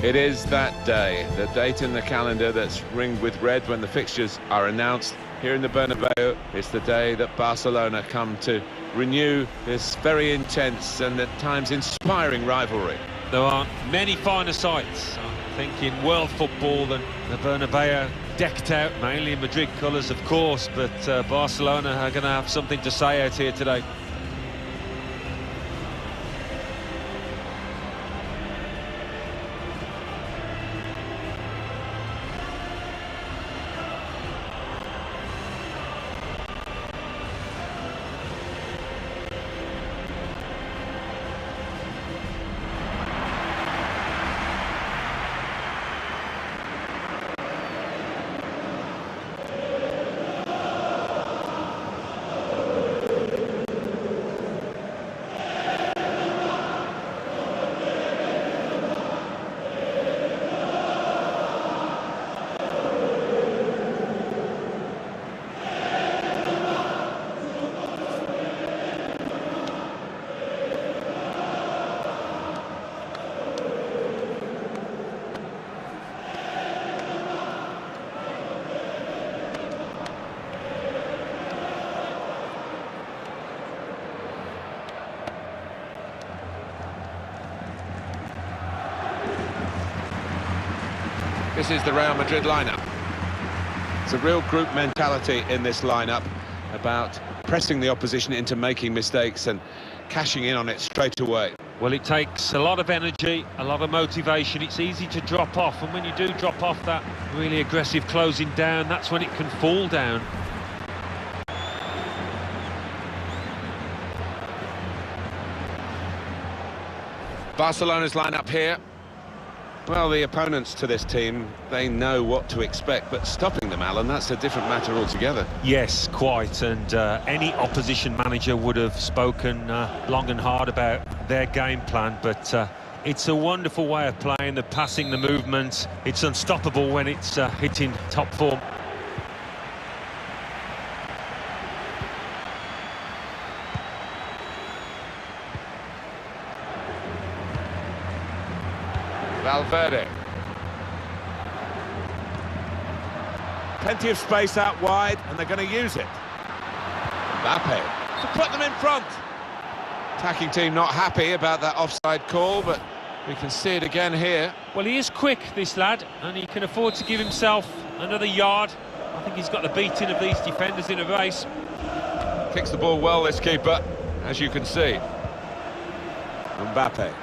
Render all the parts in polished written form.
It is that day, the date in the calendar that's ringed with red when the fixtures are announced. Here in the Bernabeu, it's the day that Barcelona come to renew this very intense and at times inspiring rivalry. There aren't many finer sights, I think, in world football than the Bernabeu, decked out mainly in Madrid colours, of course, but Barcelona are going to have something to say out here today. This is the Real Madrid lineup. It's a real group mentality in this lineup about pressing the opposition into making mistakes and cashing in on it straight away. Well, it takes a lot of energy, a lot of motivation. It's easy to drop off, and when you do drop off that really aggressive closing down, that's when it can fall down. Barcelona's lineup here. Well, the opponents to this team, they know what to expect, but stopping them, Alan, that's a different matter altogether. Yes, quite, and any opposition manager would have spoken long and hard about their game plan, but it's a wonderful way of playing, the passing, the movement. It's unstoppable when it's hitting top form. Valverde. Plenty of space out wide, and they're going to use it. Mbappe to put them in front. Attacking team not happy about that offside call, but we can see it again here. Well, he is quick, this lad, and he can afford to give himself another yard. I think he's got the beating of these defenders in a race. Kicks the ball well, this keeper, as you can see. Mbappe.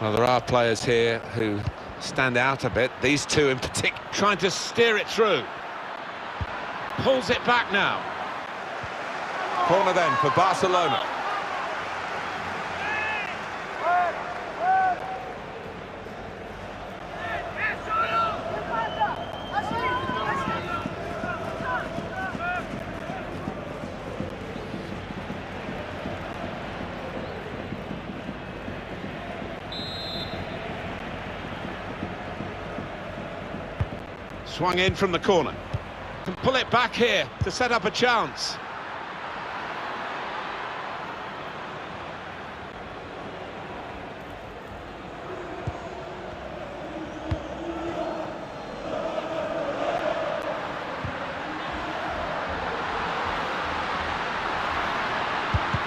Well, there are players here who stand out a bit. These two in particular, trying to steer it through. Pulls it back now. Corner then for Barcelona. Swung in from the corner. Can pull it back here to set up a chance.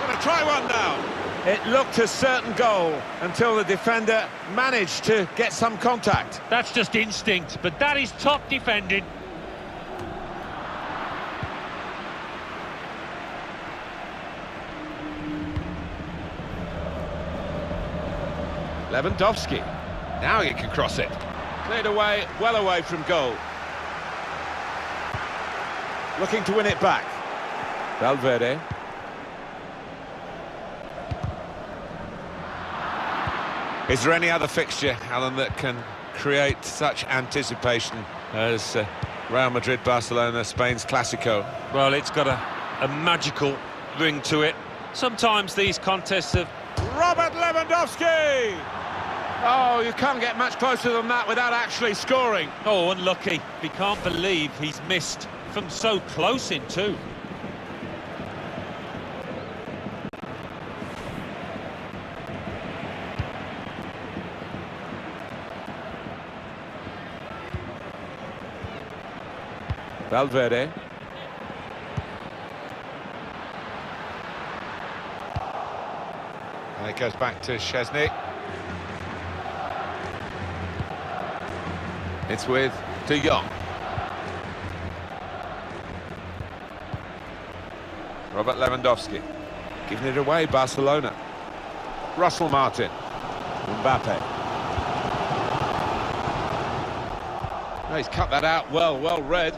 Gonna try one now. It looked a certain goal until the defender managed to get some contact. That's just instinct, but that is top defending. Lewandowski. Now he can cross it. Cleared away, well away from goal. Looking to win it back. Valverde. Is there any other fixture, Alan, that can create such anticipation as Real Madrid-Barcelona, Spain's Clásico? Well, it's got a magical ring to it. Sometimes these contests have... Robert Lewandowski! Oh, you can't get much closer than that without actually scoring. Oh, unlucky. He can't believe he's missed from so close in too. Valverde. And it goes back to Szczesny. It's with De Jong. Robert Lewandowski. Giving it away, Barcelona. Russell Martin. Mbappe. Oh, he's cut that out well read.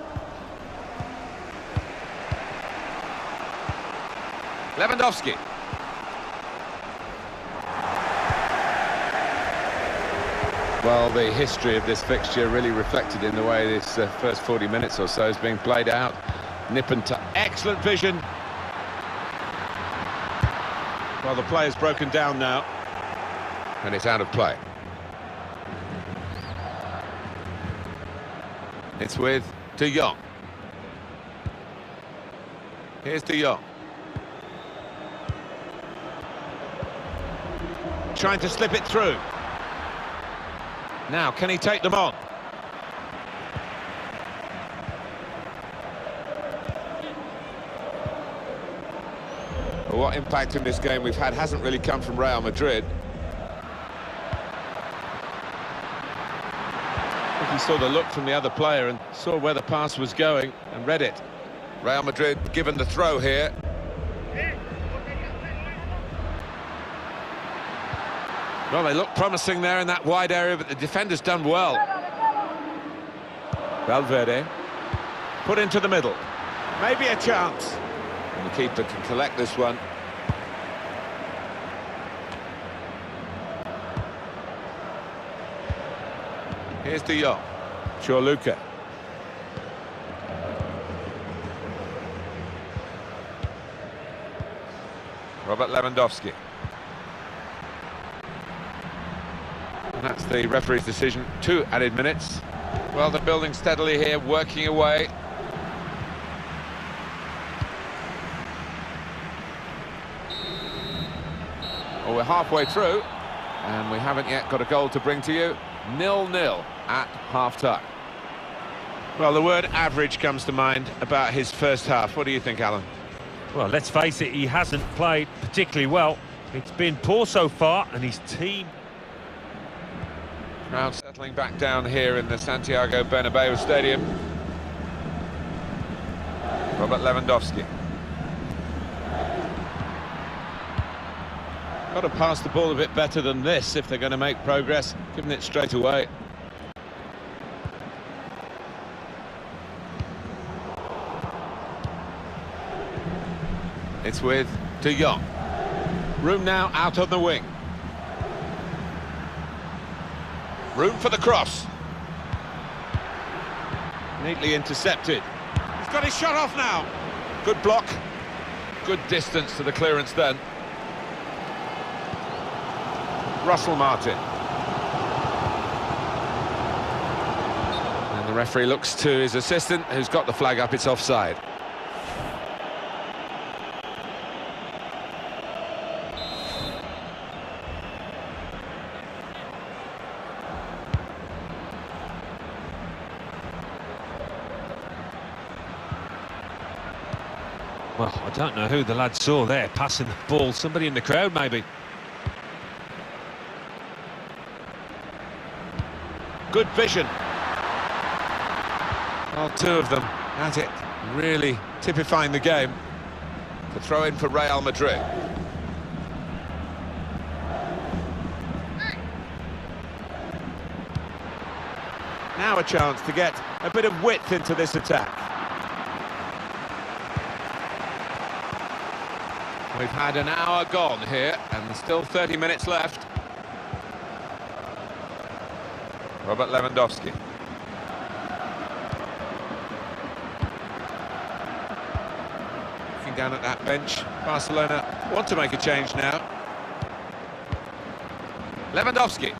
Lewandowski. Well, the history of this fixture really reflected in the way this first 40 minutes or so is being played out. Nip and tuck. Excellent vision. Well, the player's broken down now. And it's out of play. It's with De Jong. Here's De Jong. Trying to slip it through. Now, can he take them on? Well, what impact in this game we've had hasn't really come from Real Madrid. I think he saw the look from the other player and saw where the pass was going and read it. Real Madrid given the throw here. Well, they look promising there in that wide area, but the defender's done well. Valverde. Put into the middle. Maybe a chance. And the keeper can collect this one. Here's De Jong. Luka. Robert Lewandowski. And that's the referee's decision. 2 added minutes. Well, they're building steadily here, working away. Well, we're halfway through, and we haven't yet got a goal to bring to you. 0-0 at half-time. Well, the word average comes to mind about his first half. What do you think, Alan? Well, let's face it, he hasn't played particularly well. It's been poor so far, and his team... Crowd settling back down here in the Santiago Bernabeu Stadium. Robert Lewandowski. Got to pass the ball a bit better than this if they're going to make progress, giving it straight away. It's with De Jong. Room now out on the wing. Room for the cross. Neatly intercepted. He's got his shot off now. Good block. Good distance to the clearance then. Russell Martin. And the referee looks to his assistant, who's got the flag up. It's offside. Well, I don't know who the lad saw there, passing the ball. Somebody in the crowd, maybe. Good vision. Well, 2 of them at it, really typifying the game. The throw in for Real Madrid. Now a chance to get a bit of width into this attack. We've had an hour gone here, and there's still 30 minutes left. Robert Lewandowski. Looking down at that bench, Barcelona want to make a change now. Lewandowski.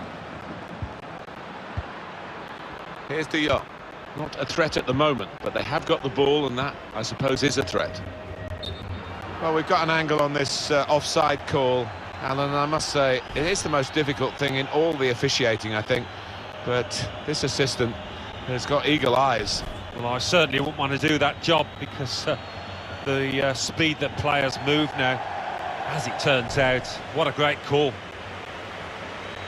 Here's De Jong. Not a threat at the moment, but they have got the ball, and that, I suppose, is a threat. Well, we've got an angle on this offside call, Alan, and I must say, it is the most difficult thing in all the officiating, I think. But this assistant has got eagle eyes. Well, I certainly wouldn't want to do that job because the speed that players move now, as it turns out, what a great call.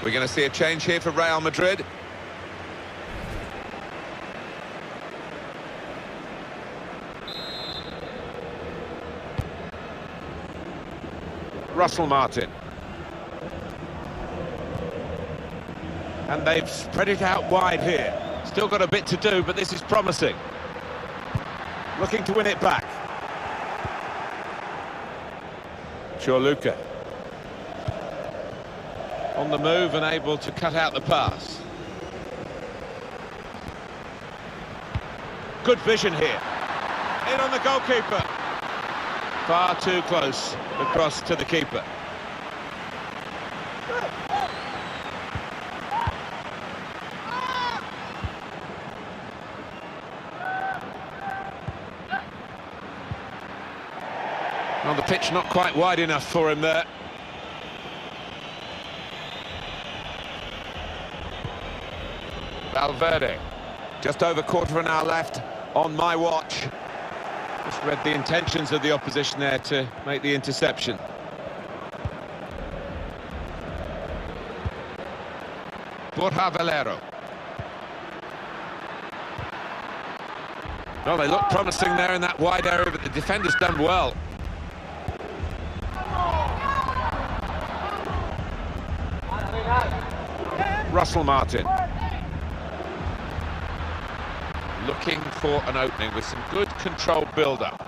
We're going to see a change here for Real Madrid. Russell Martin. And they've spread it out wide here. Still got a bit to do, but this is promising. Looking to win it back. Luka. On the move and able to cut out the pass. Good vision here. In on the goalkeeper. Far too close across to the keeper. On the pitch, not quite wide enough for him there. Valverde. Just over quarter of an hour left on my watch. Just read the intentions of the opposition there to make the interception. Borja Valero. Well, they look promising there in that wide area, but the defender's done well. Russell Martin. Looking for an opening with some good controlled build-up.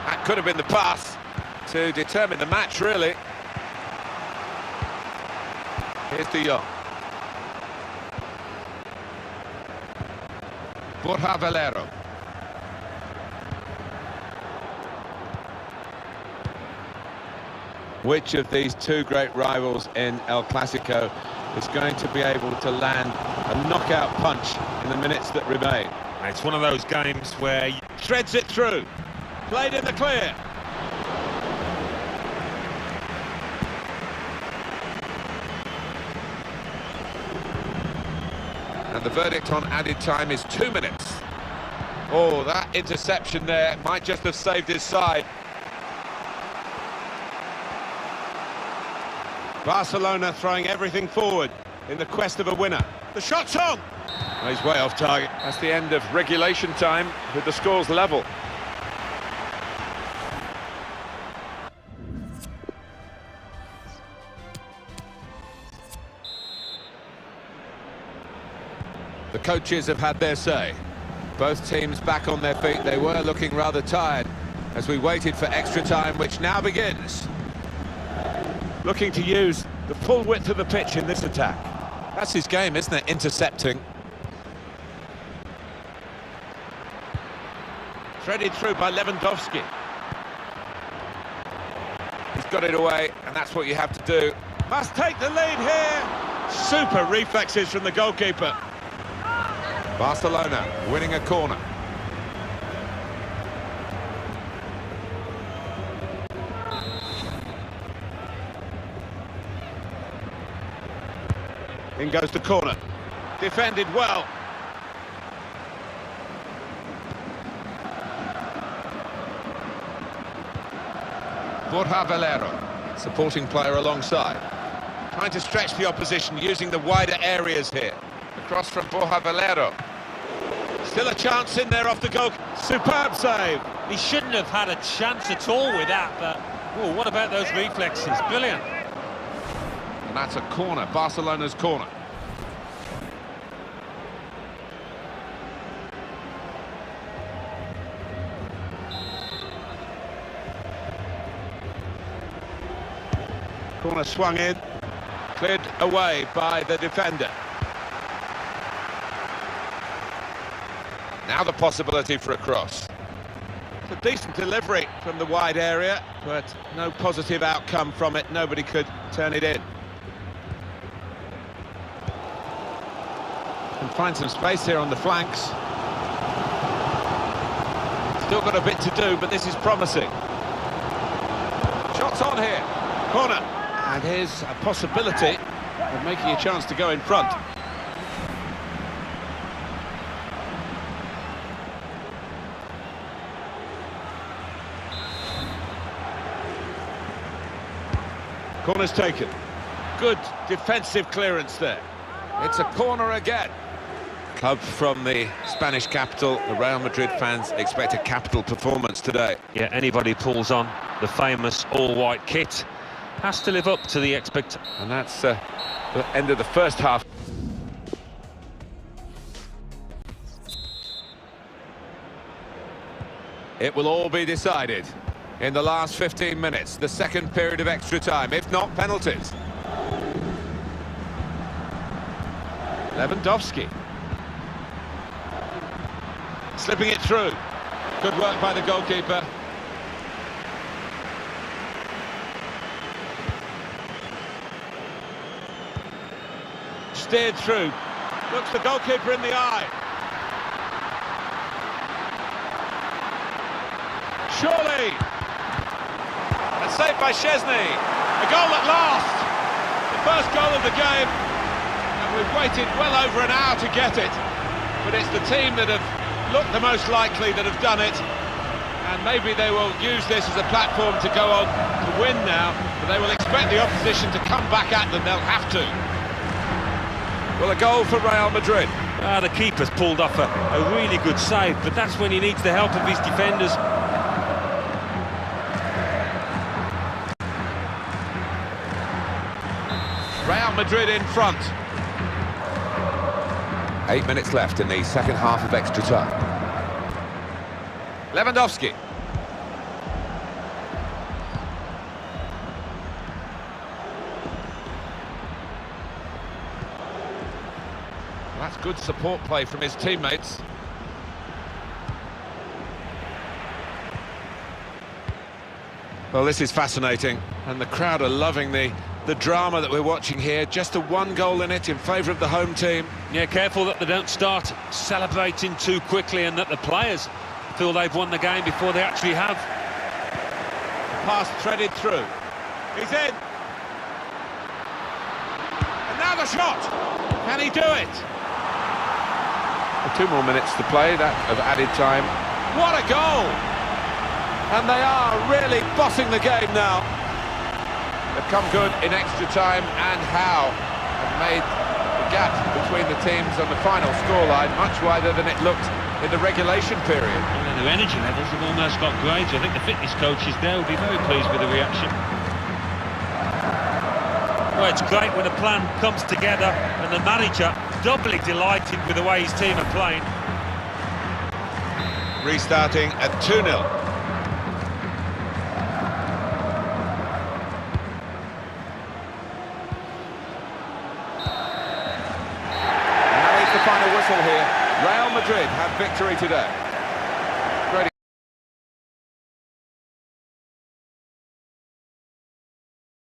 That could have been the pass to determine the match, really. Here's De Jong. Borja Valero. Which of these two great rivals in El Clasico is going to be able to land a knockout punch in the minutes that remain? It's one of those games where you threads it through. Played in the clear. And the verdict on added time is 2 minutes. Oh, that interception there might just have saved his side. Barcelona throwing everything forward in the quest of a winner. The shot's on! Oh, he's way off target. That's the end of regulation time with the scores level. The coaches have had their say. Both teams back on their feet. They were looking rather tired as we waited for extra time, which now begins. Looking to use the full width of the pitch in this attack. That's his game, isn't it? Intercepting. Threaded through by Lewandowski. He's got it away, and that's what you have to do. Must take the lead here. Super reflexes from the goalkeeper. Barcelona winning a corner. In goes the corner. Defended well. Borja Valero, supporting player alongside. Trying to stretch the opposition using the wider areas here. Across from Borja Valero. Still a chance in there off the goal. Superb save. He shouldn't have had a chance at all with that, but oh, what about those reflexes? Brilliant. And that's a corner, Barcelona's corner. Corner swung in, cleared away by the defender. Now the possibility for a cross. It's a decent delivery from the wide area, but no positive outcome from it. Nobody could turn it in. Can find some space here on the flanks. Still got a bit to do, but this is promising. Shots on here. Corner. And here's a possibility of making a chance to go in front. Corner's taken. Good defensive clearance there. It's a corner again. Club from the Spanish capital. The Real Madrid fans expect a capital performance today. Yeah, anybody pulls on the famous all-white kit has to live up to the expectation. And that's the end of the first half. It will all be decided in the last 15 minutes, the second period of extra time, if not penalties. Lewandowski. Slipping it through. Good work by the goalkeeper. Steered through. Looks the goalkeeper in the eye. Surely. And saved by Szczesny. A goal at last. The first goal of the game. And we've waited well over an hour to get it. But it's the team that have looked the most likely that have done it. And maybe they will use this as a platform to go on to win now. But they will expect the opposition to come back at them. They'll have to. Well, a goal for Real Madrid. The keeper's pulled off a really good save, but that's when he needs the help of his defenders. Real Madrid in front. 8 minutes left in the second half of extra time. Lewandowski. That's good support play from his teammates. Well, this is fascinating, and the crowd are loving the drama that we're watching here. Just a one goal in it in favour of the home team. Yeah, careful that they don't start celebrating too quickly and that the players feel they've won the game before they actually have. The pass threaded through. He's in. And now the shot. Can he do it? 2 more minutes to play, that of added time. What a goal! And they are really bossing the game now. They've come good in extra time, and how? And made the gap between the teams on the final scoreline much wider than it looked in the regulation period. And their energy levels have almost got greater. I think the fitness coaches there will be very pleased with the reaction. Well, it's great when a plan comes together and the manager doubly delighted with the way his team are playing. Restarting at 2-0. And that is the final whistle here. Real Madrid have victory today.